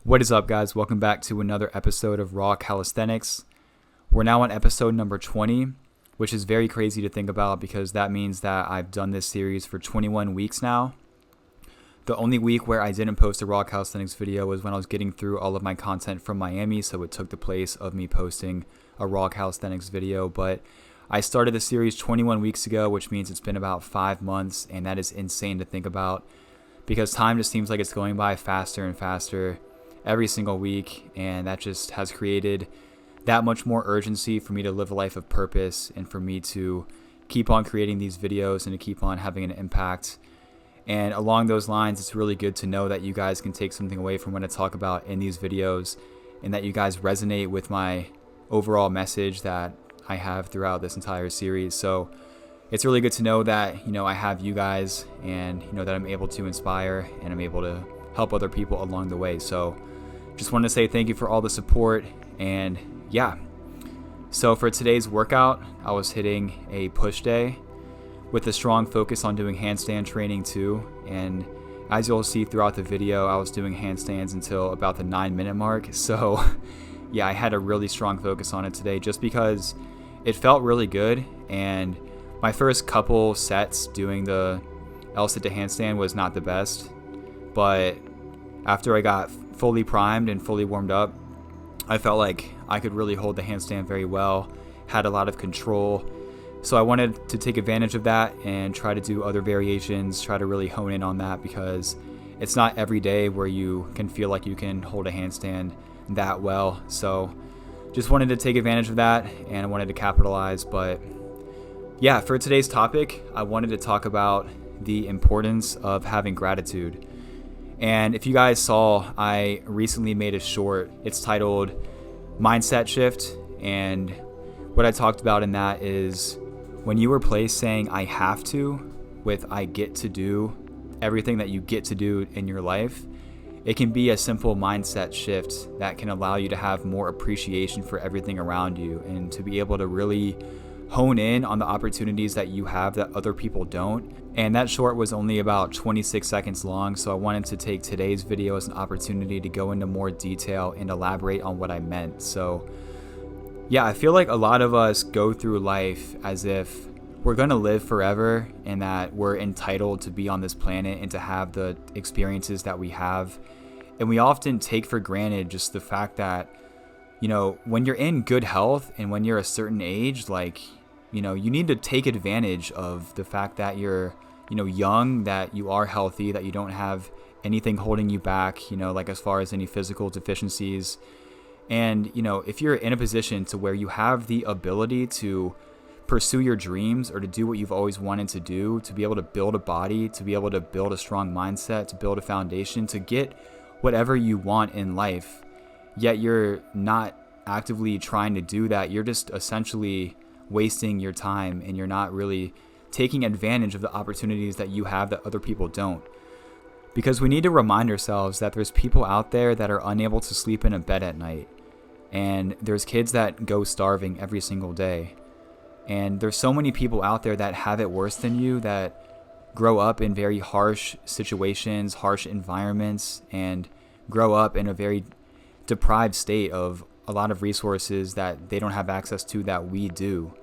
What is up, guys? Welcome back to another episode of Raw Calisthenics. We're now on episode number 20, which is very crazy to think about because that means that I've done this series for 21 weeks now. The only week where I didn't post a Raw Calisthenics video was when I was getting through all of my content from Miami, so it took the place of me posting a Raw Calisthenics video. But I started the series 21 weeks ago, which means it's been about 5 months, and that is insane to think about because time just seems like it's going by faster and faster every single week, and that just has created that much more urgency for me to live a life of purpose and for me to keep on creating these videos and to keep on having an impact. And along those lines, it's really good to know that you guys can take something away from what I talk about in these videos and that you guys resonate with my overall message that I have throughout this entire series. So it's really good to know that, I have you guys and, that I'm able to inspire and I'm able to help other people along the way. So just wanted to say thank you for all the support. And yeah, so for today's workout, I was hitting a push day with a strong focus on doing handstand training too. And as you'll see throughout the video, I was doing handstands until about the 9-minute mark. So yeah, I had a really strong focus on it today just because it felt really good. And my first couple sets doing the L-sit to handstand was not the best, but after I got fully primed and fully warmed up, I felt like I could really hold the handstand very well, had a lot of control. So I wanted to take advantage of that and try to do other variations, try to really hone in on that because it's not every day where you can feel like you can hold a handstand that well. So just wanted to take advantage of that and I wanted to capitalize. But yeah, for today's topic, I wanted to talk about the importance of having gratitude. And if you guys saw, I recently made a short. It's titled Mindset Shift. And what I talked about in that is when you replace saying I have to with I get to do everything that you get to do in your life, it can be a simple mindset shift that can allow you to have more appreciation for everything around you and to be able to really hone in on the opportunities that you have that other people don't. And that short was only about 26 seconds long, so I wanted to take today's video as an opportunity to go into more detail and elaborate on what I meant. So yeah, I feel like a lot of us go through life as if we're going to live forever and that we're entitled to be on this planet and to have the experiences that we have. And we often take for granted just the fact that when you're in good health and when you're a certain age, you need to take advantage of the fact that you're, young, that you are healthy, that you don't have anything holding you back, as far as any physical deficiencies. And, if you're in a position to where you have the ability to pursue your dreams or to do what you've always wanted to do, to be able to build a body, to be able to build a strong mindset, to build a foundation, to get whatever you want in life, yet you're not actively trying to do that, you're just essentially wasting your time and you're not really taking advantage of the opportunities that you have that other people don't. Because we need to remind ourselves that there's people out there that are unable to sleep in a bed at night. And there's kids that go starving every single day. And there's so many people out there that have it worse than you, that grow up in very harsh situations, harsh environments, and grow up in a very deprived state of a lot of resources that they don't have access to that we do.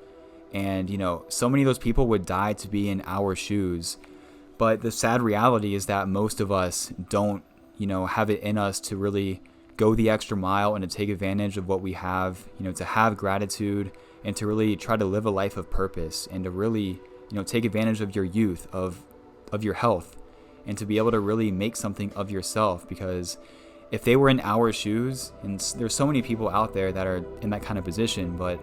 And so many of those people would die to be in our shoes, but the sad reality is that most of us don't have it in us to really go the extra mile and to take advantage of what we have, to have gratitude and to really try to live a life of purpose and to really take advantage of your youth, of your health, and to be able to really make something of yourself. Because if they were in our shoes, and there's so many people out there that are in that kind of position, but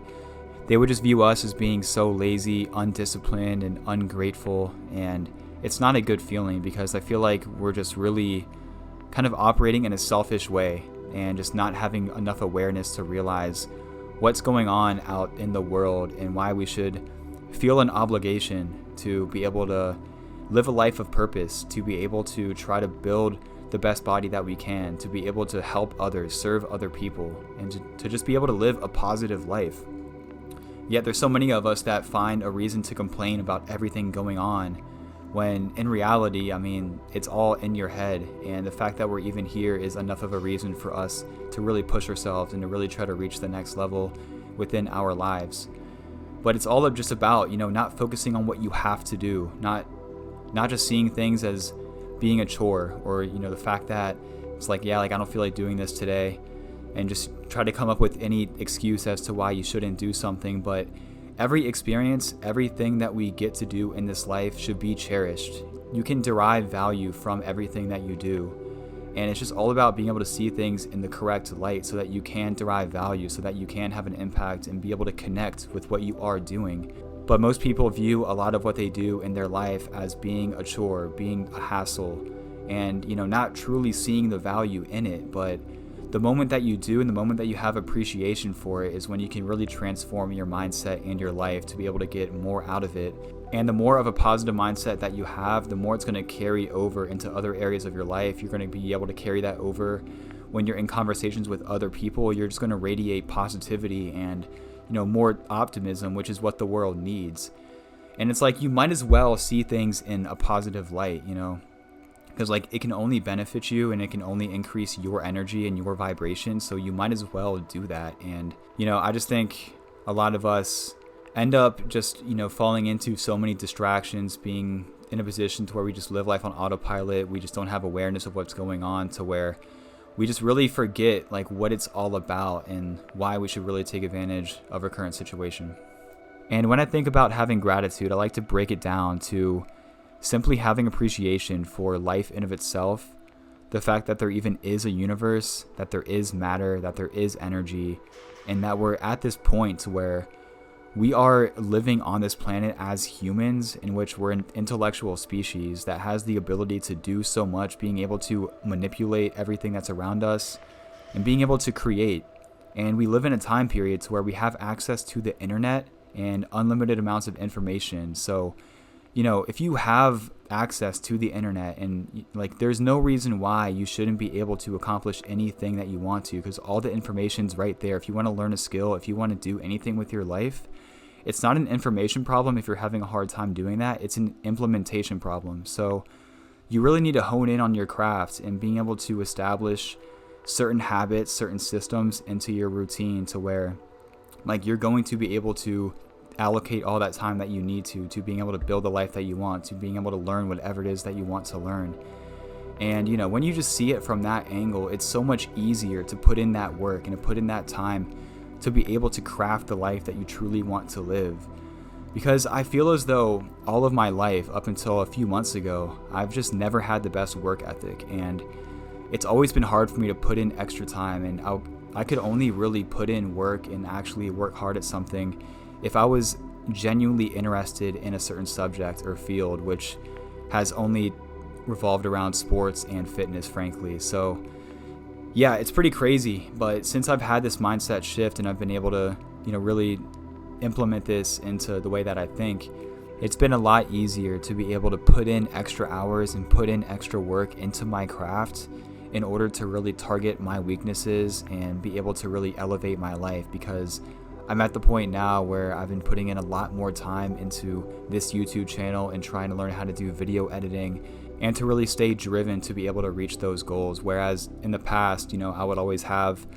they would just view us as being so lazy, undisciplined, and ungrateful. And it's not a good feeling because I feel like we're just really kind of operating in a selfish way and just not having enough awareness to realize what's going on out in the world and why we should feel an obligation to be able to live a life of purpose, to be able to try to build the best body that we can, to be able to help others, serve other people, and to just be able to live a positive life. Yet there's so many of us that find a reason to complain about everything going on when in reality, I mean, it's all in your head. And the fact that we're even here is enough of a reason for us to really push ourselves and to really try to reach the next level within our lives. But it's all just about, not focusing on what you have to do, not just seeing things as being a chore, or, the fact that it's like, I don't feel like doing this today, and just try to come up with any excuse as to why you shouldn't do something. But every experience, everything that we get to do in this life should be cherished. You can derive value from everything that you do. And it's just all about being able to see things in the correct light so that you can derive value, so that you can have an impact and be able to connect with what you are doing. But most people view a lot of what they do in their life as being a chore, being a hassle, and, not truly seeing the value in it. But the moment that you do, and the moment that you have appreciation for it, is when you can really transform your mindset and your life to be able to get more out of it. And the more of a positive mindset that you have, the more it's going to carry over into other areas of your life. You're going to be able to carry that over when you're in conversations with other people. You're just going to radiate positivity and, more optimism, which is what the world needs. And it's like, you might as well see things in a positive light, because it can only benefit you, and it can only increase your energy and your vibration. So you might as well do that. And, I just think a lot of us end up just, falling into so many distractions, being in a position to where we just live life on autopilot. We just don't have awareness of what's going on, to where we just really forget what it's all about and why we should really take advantage of our current situation. And when I think about having gratitude, I like to break it down to simply having appreciation for life in of itself, the fact that there even is a universe, that there is matter, that there is energy, and that we're at this point where we are living on this planet as humans, in which we're an intellectual species that has the ability to do so much, being able to manipulate everything that's around us and being able to create. And we live in a time period where we have access to the internet and unlimited amounts of information. So, if you have access to the internet, and there's no reason why you shouldn't be able to accomplish anything that you want to, because all the information's right there. If you want to learn a skill, if you want to do anything with your life, it's not an information problem if you're having a hard time doing that. It's an implementation problem. So you really need to hone in on your craft and being able to establish certain habits, certain systems into your routine, to where you're going to be able to allocate all that time that you need to being able to build the life that you want, to being able to learn whatever it is that you want to learn. And, when you just see it from that angle, it's so much easier to put in that work and to put in that time to be able to craft the life that you truly want to live. Because I feel as though all of my life, up until a few months ago, I've just never had the best work ethic. And it's always been hard for me to put in extra time. And I could only really put in work and actually work hard at something if I was genuinely interested in a certain subject or field, which has only revolved around sports and fitness, frankly. So yeah, it's pretty crazy. But since I've had this mindset shift and I've been able to, really implement this into the way that I think, it's been a lot easier to be able to put in extra hours and put in extra work into my craft in order to really target my weaknesses and be able to really elevate my life. Because I'm at the point now where I've been putting in a lot more time into this YouTube channel and trying to learn how to do video editing and to really stay driven to be able to reach those goals. Whereas in the past, I would always have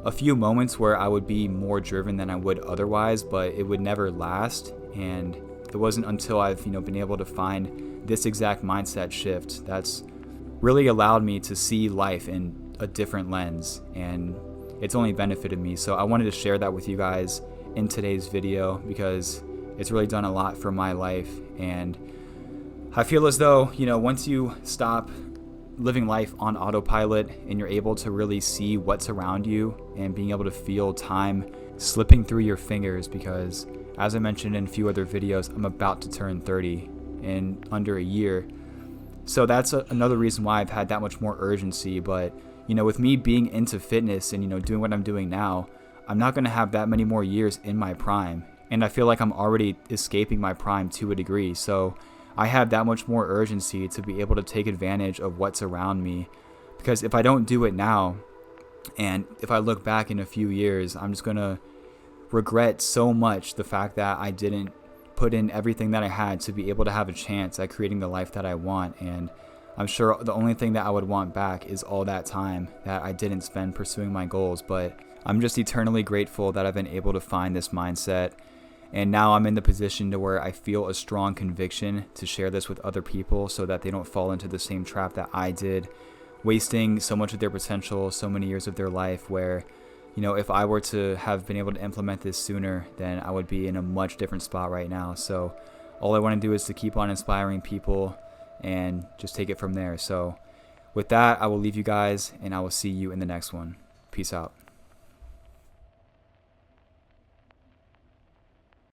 a few moments where I would be more driven than I would otherwise, but it would never last. And it wasn't until I've, been able to find this exact mindset shift that's really allowed me to see life in a different lens. And it's only benefited me. So I wanted to share that with you guys in today's video, because it's really done a lot for my life. And I feel as though, once you stop living life on autopilot and you're able to really see what's around you and being able to feel time slipping through your fingers, because as I mentioned in a few other videos, I'm about to turn 30 in under a year. So that's another reason why I've had that much more urgency. But with me being into fitness and, doing what I'm doing now, I'm not going to have that many more years in my prime. And I feel like I'm already escaping my prime to a degree. So I have that much more urgency to be able to take advantage of what's around me. Because if I don't do it now, and if I look back in a few years, I'm just going to regret so much the fact that I didn't put in everything that I had to be able to have a chance at creating the life that I want. And I'm sure the only thing that I would want back is all that time that I didn't spend pursuing my goals. But I'm just eternally grateful that I've been able to find this mindset. And now I'm in the position to where I feel a strong conviction to share this with other people so that they don't fall into the same trap that I did, wasting so much of their potential, so many years of their life, where, you know, if I were to have been able to implement this sooner, then I would be in a much different spot right now. So all I want to do is to keep on inspiring people and just take it from there. So with that, I will leave you guys, and I will see you in the next one. Peace out.